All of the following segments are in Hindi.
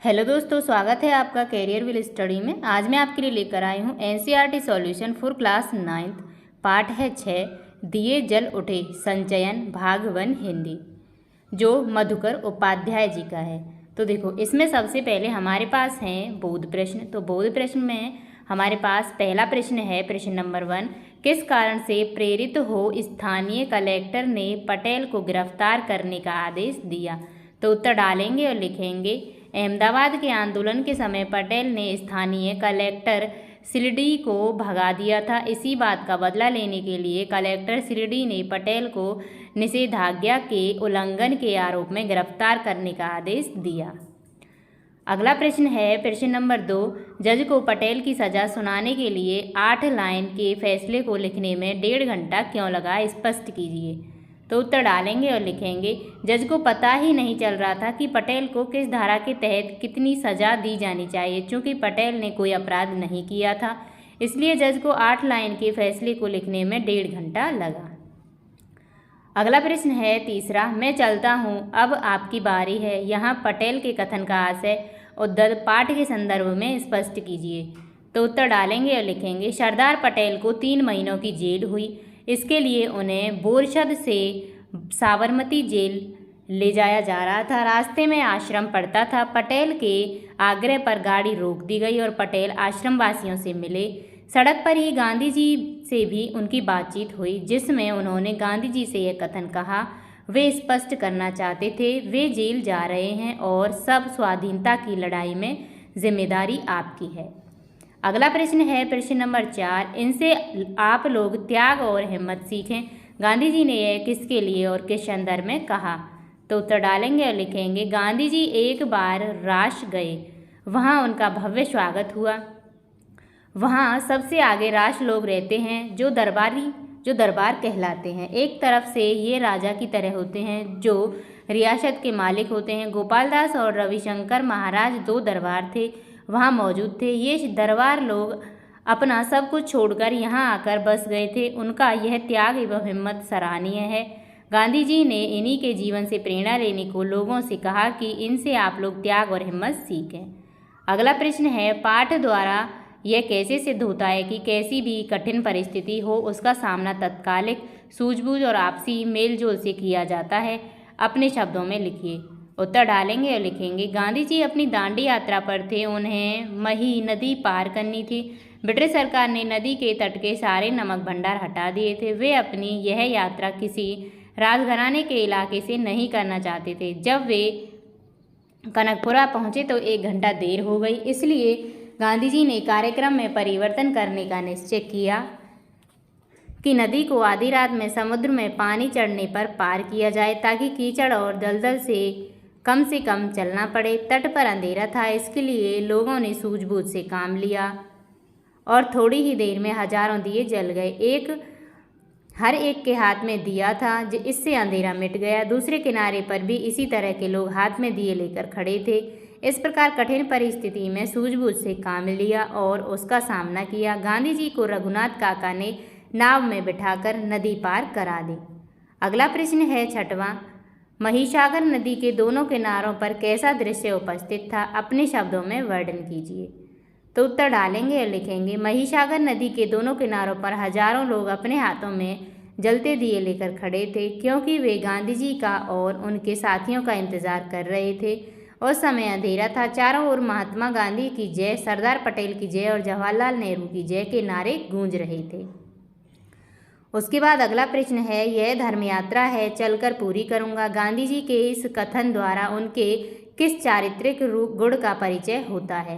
हेलो दोस्तों, स्वागत है आपका कैरियर विल स्टडी में। आज मैं आपके लिए लेकर आई हूँ NCERT solution for class 9th। पाठ है 6, दिए जल उठे संचयन, भाग 1 हिंदी, जो मधुकर उपाध्याय जी का है। तो देखो, इसमें सबसे पहले हमारे पास हैं बोध प्रश्न। तो बोध प्रश्न में हमारे पास पहला प्रश्न है, प्रश्न नंबर 1, किस कारण से प्रेरित हो स्थानीय कलेक्टर ने पटेल को गिरफ्तार करने का आदेश दिया। तो उत्तर डालेंगे और लिखेंगे, अहमदाबाद के आंदोलन के समय पटेल ने स्थानीय कलेक्टर शिरडी को भगा दिया था। इसी बात का बदला लेने के लिए कलेक्टर शिरडी ने पटेल को निषेधाज्ञा के उल्लंघन के आरोप में गिरफ्तार करने का आदेश दिया। अगला प्रश्न है, प्रश्न नंबर 2, जज को पटेल की सजा सुनाने के लिए 8 लाइन के फैसले को लिखने में 1.5 घंटा क्यों लगा, स्पष्ट कीजिए। तो उत्तर डालेंगे और लिखेंगे, जज को पता ही नहीं चल रहा था कि पटेल को किस धारा के तहत कितनी सज़ा दी जानी चाहिए। चूँकि पटेल ने कोई अपराध नहीं किया था, इसलिए जज को 8 लाइन के फैसले को लिखने में 1.5 घंटा लगा। अगला प्रश्न है तीसरा, मैं चलता हूँ, अब आपकी बारी है। यहाँ पटेल के कथन का आशय उद्धत पाठ के संदर्भ में स्पष्ट कीजिए। तो उत्तर डालेंगे और लिखेंगे, सरदार पटेल को 3 महीनों की जेल हुई। इसके लिए उन्हें बोरसद से साबरमती जेल ले जाया जा रहा था। रास्ते में आश्रम पड़ता था। पटेल के आग्रह पर गाड़ी रोक दी गई और पटेल आश्रम वासियों से मिले। सड़क पर ही गांधी जी से भी उनकी बातचीत हुई, जिसमें उन्होंने गांधी जी से यह कथन कहा, वे स्पष्ट करना चाहते थे वे जेल जा रहे हैं और सब स्वाधीनता की लड़ाई में जिम्मेदारी आपकी है। अगला प्रश्न है, प्रश्न नंबर 4, इनसे आप लोग त्याग और हिम्मत सीखें। गांधी जी ने यह किसके लिए और किस संदर्भ में कहा। तो उत्तर डालेंगे और लिखेंगे, गांधी जी एक बार राश गए, वहाँ उनका भव्य स्वागत हुआ। वहाँ सबसे आगे राश लोग रहते हैं जो दरबार कहलाते हैं। एक तरफ से ये राजा की तरह होते हैं जो रियासत के मालिक होते हैं। गोपाल दास और रविशंकर महाराज 2 दरबार थे, वहाँ मौजूद थे। ये दरबार लोग अपना सब कुछ छोड़कर यहाँ आकर बस गए थे। उनका यह त्याग एवं हिम्मत सराहनीय है। गांधी जी ने इन्हीं के जीवन से प्रेरणा लेने को लोगों से कहा कि इनसे आप लोग त्याग और हिम्मत सीखें। अगला प्रश्न है, पाठ द्वारा यह कैसे सिद्ध होता है कि कैसी भी कठिन परिस्थिति हो उसका सामना तत्कालिक सूझबूझ और आपसी मेलजोल से किया जाता है। अपने शब्दों में लिखिए। उत्तर डालेंगे और लिखेंगे, गांधी जी अपनी दांडी यात्रा पर थे। उन्हें मही नदी पार करनी थी। ब्रिटिश सरकार ने नदी के तट के सारे नमक भंडार हटा दिए थे। वे अपनी यह यात्रा किसी राजघराने के इलाके से नहीं करना चाहते थे। जब वे कनकपुरा पहुँचे तो 1 घंटा देर हो गई। इसलिए गांधी जी ने कार्यक्रम में परिवर्तन करने का निश्चय किया कि नदी को आधी रात में समुद्र में पानी चढ़ने पर पार किया जाए, ताकि कीचड़ और दलदल से कम चलना पड़े। तट पर अंधेरा था, इसके लिए लोगों ने सूझबूझ से काम लिया और थोड़ी ही देर में हजारों दिए जल गए। हर एक के हाथ में दिया था, इससे अंधेरा मिट गया। दूसरे किनारे पर भी इसी तरह के लोग हाथ में दिए लेकर खड़े थे। इस प्रकार कठिन परिस्थिति में सूझबूझ से काम लिया और उसका सामना किया। गांधी जी को रघुनाथ काका ने नाव में बिठाकर नदी पार करा दी। अगला प्रश्न है 6वां, महिसागर नदी के दोनों किनारों पर कैसा दृश्य उपस्थित था, अपने शब्दों में वर्णन कीजिए। तो उत्तर डालेंगे और लिखेंगे, महिसागर नदी के दोनों किनारों पर हजारों लोग अपने हाथों में जलते दिए लेकर खड़े थे, क्योंकि वे गांधी जी का और उनके साथियों का इंतजार कर रहे थे। उस समय अंधेरा था। चारों ओर महात्मा गांधी की जय, सरदार पटेल की जय और जवाहरलाल नेहरू की जय के नारे गूंज रहे थे। उसके बाद अगला प्रश्न है, यह धर्म यात्रा है, चलकर पूरी करूंगा। गांधी जी के इस कथन द्वारा उनके किस चारित्रिक गुण का परिचय होता है।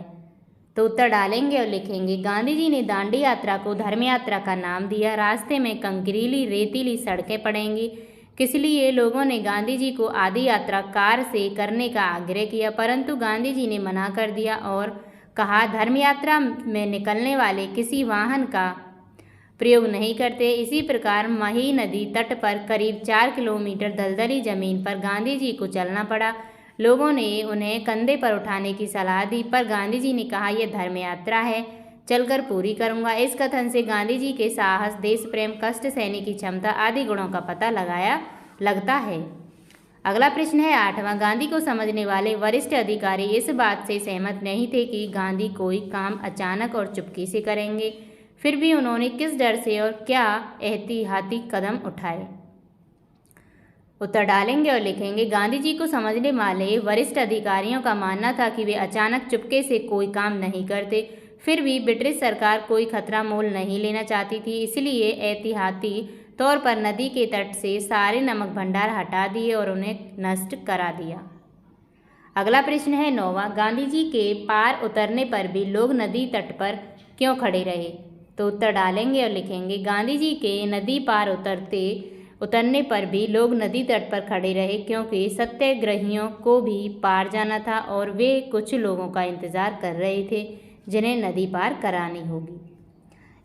तो उत्तर डालेंगे और लिखेंगे, गांधी जी ने दांडी यात्रा को धर्म यात्रा का नाम दिया। रास्ते में कंकरीली रेतीली सड़कें पड़ेंगी, इसलिए लोगों ने गांधी जी को आधी यात्रा कार से करने का आग्रह किया, परंतु गांधी जी ने मना कर दिया और कहा, धर्म यात्रा में निकलने वाले किसी वाहन का प्रयोग नहीं करते। इसी प्रकार मही नदी तट पर करीब 4 किलोमीटर दलदली जमीन पर गांधी जी को चलना पड़ा। लोगों ने उन्हें कंधे पर उठाने की सलाह दी, पर गांधी जी ने कहा, यह धर्म यात्रा है, चलकर पूरी करूंगा। इस कथन से गांधी जी के साहस, देश प्रेम, कष्ट सहने की क्षमता आदि गुणों का पता लगता है। अगला प्रश्न है 8वां, गांधी को समझने वाले वरिष्ठ अधिकारी इस बात से सहमत नहीं थे कि गांधी कोई काम अचानक और चुपके से करेंगे, फिर भी उन्होंने किस डर से और क्या एहतियाती कदम उठाए। उत्तर डालेंगे और लिखेंगे। गांधी जी को समझने वाले वरिष्ठ अधिकारियों का मानना था कि वे अचानक चुपके से कोई काम नहीं करते, फिर भी ब्रिटिश सरकार कोई खतरा मोल नहीं लेना चाहती थी, इसलिए एहतियाती तौर पर नदी के तट से सारे नमक भंडार हटा दिए और उन्हें नष्ट करा दिया। अगला प्रश्न है 9वां, गांधी जी के पार उतरने पर भी लोग नदी तट पर क्यों खड़े रहे। तो उत्तर डालेंगे और लिखेंगे। गांधी जी के नदी पार उतरने पर भी लोग नदी तट पर खड़े रहे क्योंकि सत्याग्रहियों को भी पार जाना था और वे कुछ लोगों का इंतज़ार कर रहे थे जिन्हें नदी पार करानी होगी।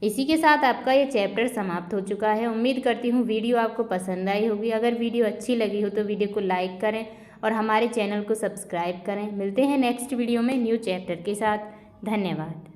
इसी के साथ आपका ये चैप्टर समाप्त हो चुका है। उम्मीद करती हूँ वीडियो आपको पसंद आई होगी। अगर वीडियो अच्छी लगी हो तो वीडियो को लाइक करें और हमारे चैनल को सब्सक्राइब करें। मिलते हैं नेक्स्ट वीडियो में न्यू चैप्टर के साथ। धन्यवाद।